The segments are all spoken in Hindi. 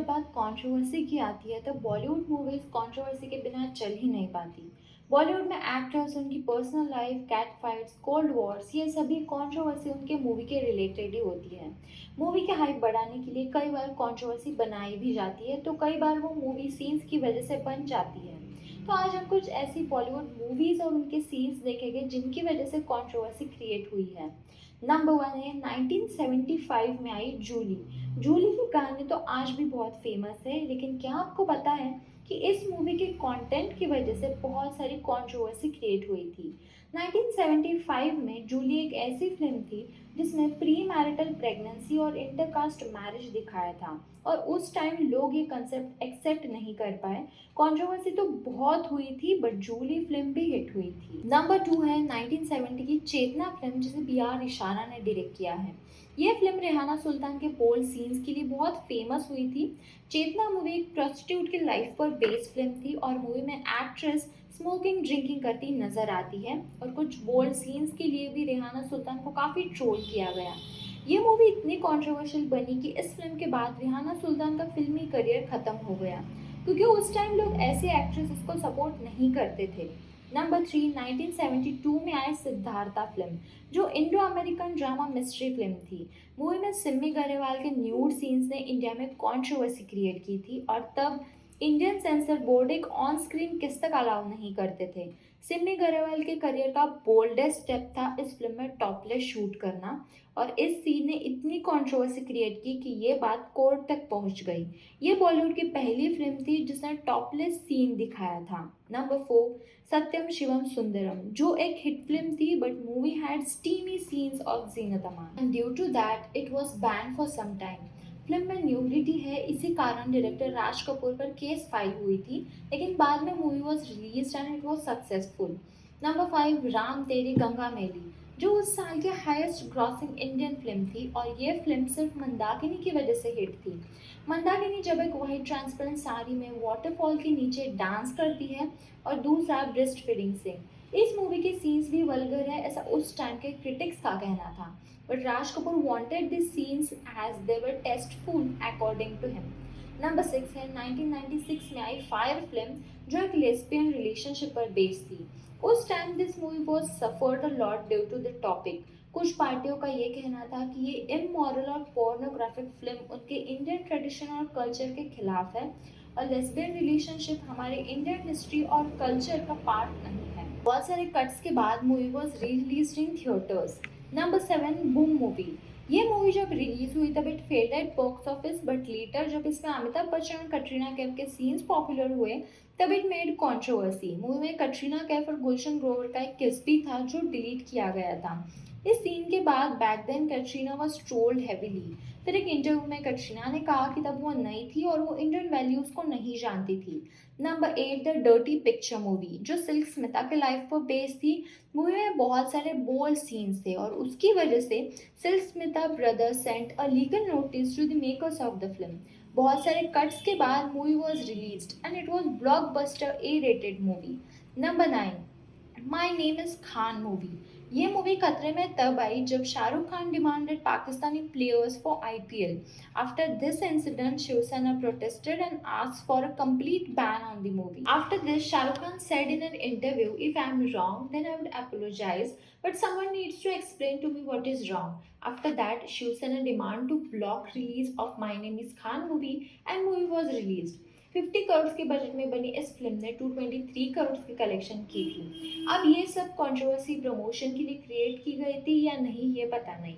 बात कंट्रोवर्सी की आती है तो बॉलीवुड मूवीज कंट्रोवर्सी के बिना चल ही नहीं पाती। बॉलीवुड में एक्टर्स, उनकी personal life, cat fights, cold wars, ये सभी कंट्रोवर्सी उनके मूवी के रिलेटेड ही होती है। मूवी के हाइप बढ़ाने के लिए कई बार कंट्रोवर्सी बनाई भी जाती है, तो कई बार वो मूवी सीन्स की वजह से बन जाती है। तो आज हम कुछ ऐसी बॉलीवुड मूवीज और उनके सीन्स देखेंगे जिनकी वजह से कंट्रोवर्सी क्रिएट हुई है। नंबर वन है 1975 में आई जूली। जूली की कहानी तो आज भी बहुत फेमस है, लेकिन क्या आपको पता है कि इस मूवी के कंटेंट की वजह से बहुत सारी कंट्रोवर्सी क्रिएट हुई थी। 1975 में जूली एक ऐसी फिल्म थी जिसमें प्री मैरिटल प्रेगनेंसी और इंटरकास्ट मैरिज दिखाया था, और उस टाइम लोग ये कंसेप्ट एक्सेप्ट नहीं कर पाए। कंट्रोवर्सी तो बहुत हुई थी, बट जूली फिल्म भी हिट हुई थी। नंबर टू है 1970 की चेतना फिल्म, जिसे बी आर इशारा ने डायरेक्ट किया है। ये फिल्म रेहाना सुल्तान के बोल्ड सीन्स के लिए बहुत फेमस हुई थी। चेतना मूवी एक प्रोस्टिट्यूट की लाइफ पर बेस्ड फिल्म थी, और मूवी में एक्ट्रेस स्मोकिंग ड्रिंकिंग करती नजर आती है, और कुछ बोल्ड सीन्स के लिए भी रेहाना सुल्तान को काफ़ी ट्रोल किया गया। ये मूवी इतनी कंट्रोवर्शियल बनी कि इस फिल्म के बाद रेहाना सुल्तान का फिल्मी करियर खत्म हो गया, क्योंकि उस टाइम लोग ऐसे एक्ट्रेसेस को सपोर्ट नहीं करते थे। नंबर थ्री 1972 में आई सिद्धार्था फिल्म, जो Indo American drama mystery film थी। मूवी में सिमी गरेवाल के न्यूड सीन्स ने इंडिया में कंट्रोवर्सी क्रिएट की थी, और तब इंडियन सेंसर बोर्ड एक ऑन स्क्रीन किस तक अलाउ नहीं करते थे। सिमी गरेवाल के करियर का बोल्डेस्ट स्टेप था इस फिल्म में टॉपलेस शूट करना, और इस सीन ने इतनी कंट्रोवर्सी क्रिएट की कि ये बात कोर्ट तक पहुंच गई। ये बॉलीवुड की पहली फिल्म थी जिसने टॉपलेस सीन दिखाया था। नंबर फोर सत्यम शिवम सुंदरम, जो एक हिट फिल्म थी, but movie had steamy scenes of Zeenat Aman and due to that it was ban for some time. Film में न्यूडिटी है, इसी कारण डायरेक्टर राज कपूर पर केस फाइल हुई थी, लेकिन बाद में movie was released and it was successful. Number five Ram तेरी गंगा मैली, जो उस साल की हाईएस्ट ग्रॉसिंग इंडियन फिल्म थी, और ये फिल्म सिर्फ मंदाकिनी की वजह से हिट थी। मंदाकिनी जब एक वाइट ट्रांसपेरेंट साड़ी में वाटरफॉल के नीचे डांस करती है, और दूसरा ब्रेस्ट फीडिंग से। इस मूवी के सीन्स भी वल्गर है, ऐसा उस टाइम के क्रिटिक्स का कहना था, but Raj Kapoor wanted these scenes as they were tasteful according to him. Number six है 1996 में आई फायर फिल्म, जो एक लेस्बियन रिलेशनशिप पर बेस्ड थी। उस time this movie was suffered a lot due to the topic. कुछ पार्टियों का ये कहना था कि ये इमोरल और पोर्नोग्राफिक फिल्म उनके इंडियन ट्रेडिशन और कल्चर के खिलाफ है, और लेस्बियन रिलेशनशिप हमारे इंडियन हिस्ट्री और कल्चर का पार्ट नहीं है। बहुत सारे कट्स के बाद movie was released in theatres. Number seven boom movie. ये मूवी जब रिलीज हुई तब it failed at box office, but later जब इसमें अमिताभ बच्चन और कटरीना कैफ के सीन्स पॉपुलर हुए तब इट मेड कंट्रोवर्सी। मूवी में कटरीना कैफ और गुलशन ग्रोवर का एक किस भी था जो डिलीट किया गया था। इस सीन के बाद back then Katrina was trolled heavily. फिर एक इंटरव्यू में कटरीना ने कहा कि तब वो नई थी और वो इंडियन वैल्यूज को नहीं जानती थी। Number at the dirty picture movie, जो सिल्क स्मिता के लाइफ पर बेस्ड थी। मूवी में बहुत सारे बोल्ड सीन्स थे, और उसकी वजह से Silk Smitha brothers sent a legal notice to the makers of the film. बहुत सारे कट्स के बाद movie was released and it was blockbuster A rated movie. Number nine my name is Khan movie. ये मूवी खतरे में तब आई जब Shahrukh Khan demanded Pakistani players for IPL. After this incident, Shiv Sena protested and asked for a complete ban on the movie. After this, Shah Rukh Khan said in an interview, "If I am wrong, then I would apologize, but someone needs to explain to me what is wrong." After that, Shiv Sena demanded to block release of My Name Is Khan movie, and movie was released. 50 crore के बजट में बनी इस फिल्म ने 223 करोड़ की कलेक्शन की थी। अब ये सब कंट्रोवर्सी प्रमोशन के लिए क्रिएट की गई थी या नहीं, ये पता नहीं।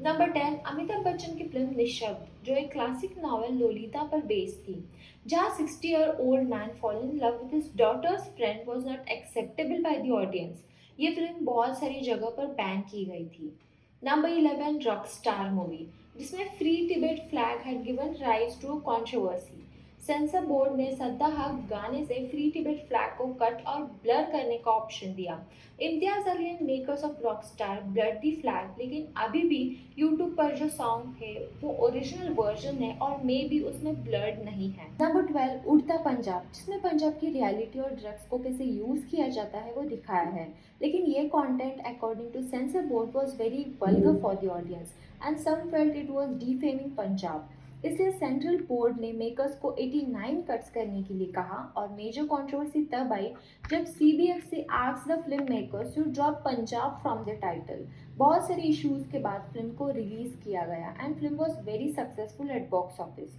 नंबर 10 अमिताभ बच्चन की फिल्म निशब्द, जो एक क्लासिक नॉवेल लोलिता पर बेस्ड थी, जहाँ 60-year-old man fall in love with his daughter's friend was not acceptable by the audience. ये फिल्म बहुत सारी जगह पर बैन की गई थी। नंबर 11 रॉक स्टार मूवी, जिसमें free Tibet flag had given rise to controversy. Censor board ने सद्दा हक गाने से फ्री टिबेट फ्लैग को कट और ब्लर करने का ऑप्शन दिया। Imtiaz Ali and makers of Rockstar blood the flag, लेकिन अभी भी यूट्यूब पर जो सॉन्ग है वो ओरिजिनल वर्जन है, और मे बी उसमें ब्लड नहीं है। नंबर 12 उड़ता पंजाब, जिसमें पंजाब की रियलिटी और ड्रग्स को कैसे यूज किया जाता है वो दिखाया है, लेकिन ये content according to censor board was very vulgar for the audience and some felt it was defaming Punjab. इसलिए सेंट्रल बोर्ड ने मेकर्स को 89 कट्स करने के लिए कहा और मेजर कंट्रोवर्सी तब आई जब CBFC asked the film makers to drop Punjab from the title. बहुत सारे इश्यूज के बाद फिल्म को रिलीज किया गया and film was very successful at box office.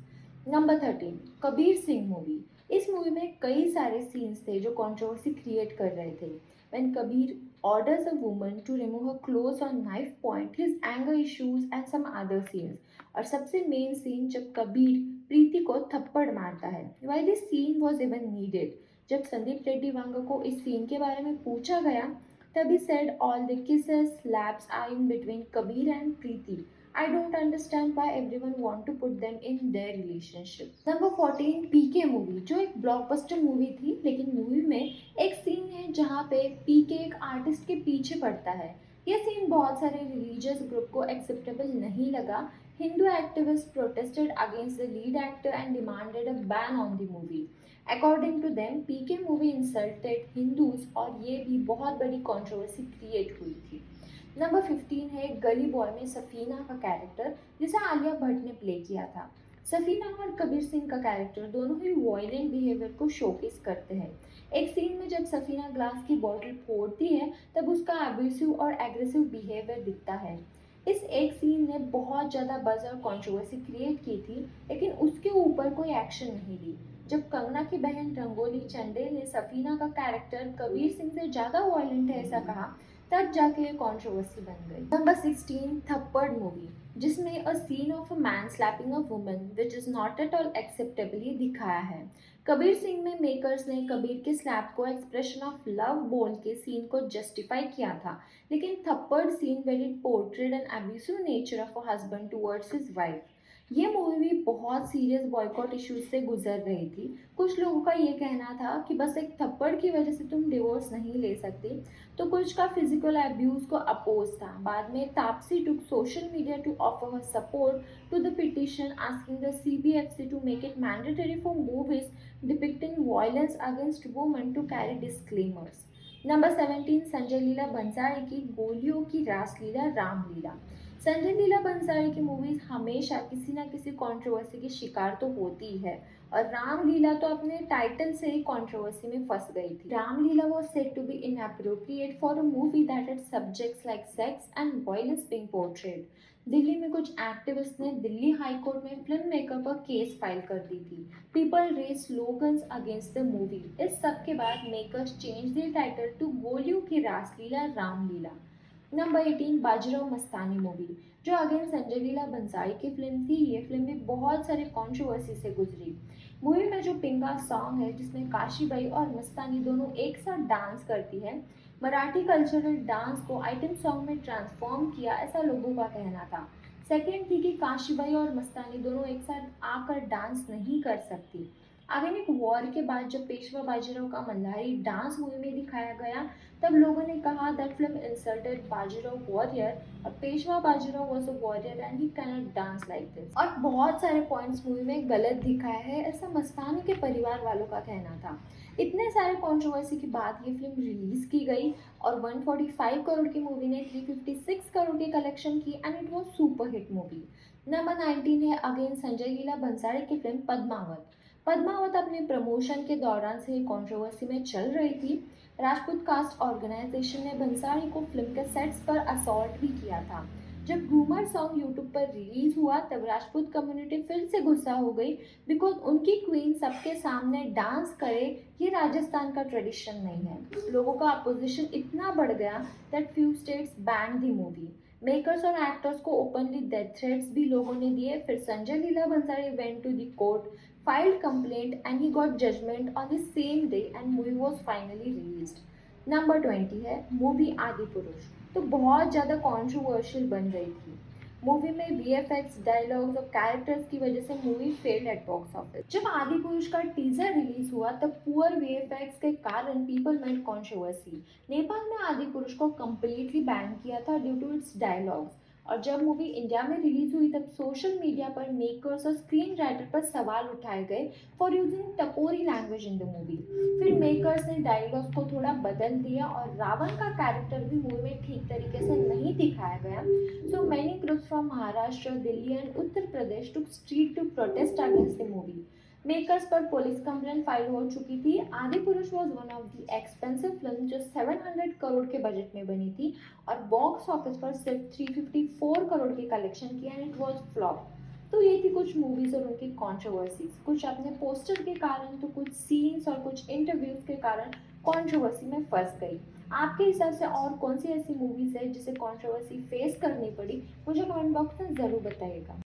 Number 13, Kabir Singh movie. इस मूवी में कई सारे सीन्स थे जो कंट्रोवर्सी क्रिएट कर रहे थे। When Kabir orders a woman to remove her clothes on knife point, his anger issues and some other scenes. और सबसे मेन सीन जब कबीर प्रीति को थप्पड़ मारता है। Why this scene was even needed? जब संदीप रेड्डी वांगा को इस सीन के बारे में पूछा गया तभी said all the kisses slaps are in between Kabir and Preeti. I don't understand why everyone want to put them in their relationship. Number 14, PK movie, जो एक ब्लॉकबस्टर मूवी थी, लेकिन मूवी में एक सीन है जहाँ पे पीके एक आर्टिस्ट के पीछे पड़ता है। यह सीन बहुत सारे रिलीजियस ग्रुप को एक्सेप्टेबल नहीं लगा। Hindu activist protested against the lead actor and demanded a ban on the movie. According to them PK movie insulted Hindus और ये भी बहुत बड़ी कंट्रोवर्सी क्रिएट हुई थी। नंबर 15 है गली बॉय में सफीना का कैरेक्टर जिसे आलिया भट्ट ने प्ले किया था। सफीना और कबीर सिंह का कैरेक्टर दोनों ही वॉयलेंट बिहेवियर को शोकेस करते हैं। एक सीन में जब सफीना ग्लास की बॉटल फोड़ती है तब उसका एब्यूसिव और एग्रेसिव बिहेवियर दिखता है। इस एक सीन ने बहुत ज़्यादा बज़ और कंट्रोवर्सी क्रिएट की थी, लेकिन उसके ऊपर कोई एक्शन नहीं ली। जब कंगना की बहन रंगोली चंडे ने सफीना का कैरेक्टर कबीर सिंह से ज़्यादा वॉयलेंट है ऐसा कहा तब जाके ये कंट्रोवर्सी बन गई। नंबर 16, थप्पड़ मूवी, जिसमें a scene of a man slapping a woman which is not at all acceptably दिखाया है। कबीर सिंह में मेकर्स ने कबीर के स्लैप को एक्सप्रेशन ऑफ लव बोल के सीन को जस्टिफाई किया था, लेकिन Thappad scene where it portrayed an abusive nature of a husband towards his wife. ये मूवी भी बहुत सीरियस बॉयकॉट इश्यूज से गुजर रही थी। कुछ लोगों का ये कहना था कि बस एक थप्पड़ की वजह से तुम डिवोर्स नहीं ले सकती, तो कुछ का फिजिकल अब्यूज को अपोज था। बाद में Taapsee took social media to offer her support to the petition asking the CBFC to make it mandatory for movies depicting violence against women to carry disclaimers. Number 17, Sanjay Leela Bhansali की गोलियों की रासलीला रामलीला। संजय लीला बंसाली की मूवीज हमेशा किसी न किसी कंट्रोवर्सी की शिकार तो होती ही है और रामलीला तो अपने टाइटल से ही कंट्रोवर्सी में फंस गई थी। Ramlila was said to be inappropriate for a movie that had subjects like sex and violence being portrayed. Delhi में कुछ एक्टिविस्ट ने दिल्ली हाई कोर्ट में फिल्म मेकर पर केस फाइल कर दी थी। People raise slogans against the movie. इस सब के बाद makers change the title to Goliyon Ki Raasleela Ramleela. Number 18, Bajirao Mastani movie, जो अगेन संजय लीला बंसाली की फिल्म थी। ये फिल्म भी बहुत सारे कंट्रोवर्सी से गुजरी। मूवी में जो पिंगा सॉन्ग है जिसमें काशीबाई और मस्तानी दोनों एक साथ डांस करती है, मराठी कल्चरल डांस को आइटम सॉन्ग में ट्रांसफॉर्म किया ऐसा लोगों का कहना था। सेकेंड थी कि काशीबाई और मस्तानी दोनों एक साथ आकर डांस नहीं कर सकती। अगेन एक वॉर के बाद जब पेशवा बाजीराव का मल्हारी डांस मूवी में दिखाया गया तब लोगों ने कहा that film insulted Bajirao warrior और Peshwa Bajirao was a warrior and he can not dance like this. और बहुत सारे पॉइंट्स मूवी में गलत दिखाया है ऐसा मस्तानी के परिवार वालों का कहना था। इतने सारे कंट्रोवर्सी के बाद ये फिल्म रिलीज की गई और 145 करोड़ की मूवी ने 356 करोड़ की कलेक्शन की and it was super hit movie. Number 19 है अगेन संजय लीला बंसाली की फिल्म पद्मावत। पद्मावत अपने प्रमोशन के दौरान से कंट्रोवर्सी में चल रही थी। राजपूत कास्ट ऑर्गेनाइजेशन ने बंसाली को फिल्म के सेट्स पर असॉल्ट भी किया था। जब घूमर सॉन्ग यूट्यूब पर रिलीज हुआ तब राजपूत कम्युनिटी फिर से गुस्सा हो गई बिकॉज उनकी क्वीन सबके सामने डांस करे ये राजस्थान का ट्रेडिशन नहीं है। लोगों का अपोजिशन इतना बढ़ गया that few states banned the movie. Makers और एक्टर्स को ओपनली डेथ थ्रेट्स भी लोगों ने दिए। फिर Sanjay Leela Bhansali went to the court, filed complaint and he got judgment on the same day and movie was finally released. Number 20 है मूवी आदि पुरुष, तो बहुत ज़्यादा कंट्रोवर्शियल बन गई थी। मूवी में वीएफएक्स डायलॉग्स और कैरेक्टर्स की वजह से movie failed at box office. जब आदि पुरुष का टीजर रिलीज हुआ तब पुअर वीएफएक्स के कारण पीपल मेड कंट्रोवर्सी। नेपाल में आदि पुरुष को कम्प्लीटली बैन किया था ड्यू टू इट्स डायलॉग्स। और जब मूवी इंडिया में रिलीज हुई तब सोशल मीडिया पर मेकर्स और स्क्रीन राइटर पर सवाल उठाए गए for using tapori language in the movie. फिर मेकर्स ने डायलॉग्स को थोड़ा बदल दिया और रावण का कैरेक्टर भी मूवी में ठीक तरीके से नहीं दिखाया गया। So many groups from Maharashtra, Delhi and Uttar Pradesh took street to protest against the movie. Makers पर पुलिस कंप्लेंट फाइल हो चुकी थी। Adipurush was one of the expensive film जो 700 करोड़ के बजट में बनी थी और बॉक्स ऑफिस पर सिर्फ 354 करोड़ की कलेक्शन किया एंड इट वॉज फ्लॉप। तो ये थी कुछ मूवीज और उनकी कंट्रोवर्सीज, कुछ अपने पोस्टर के कारण तो कुछ सीन्स और कुछ इंटरव्यूज के कारण कंट्रोवर्सी में फंस गई। आपके हिसाब से और कौन सी ऐसी मूवीज है जिसे कंट्रोवर्सी फेस करनी पड़ी, मुझे कमेंट बॉक्स में ज़रूर बताइएगा।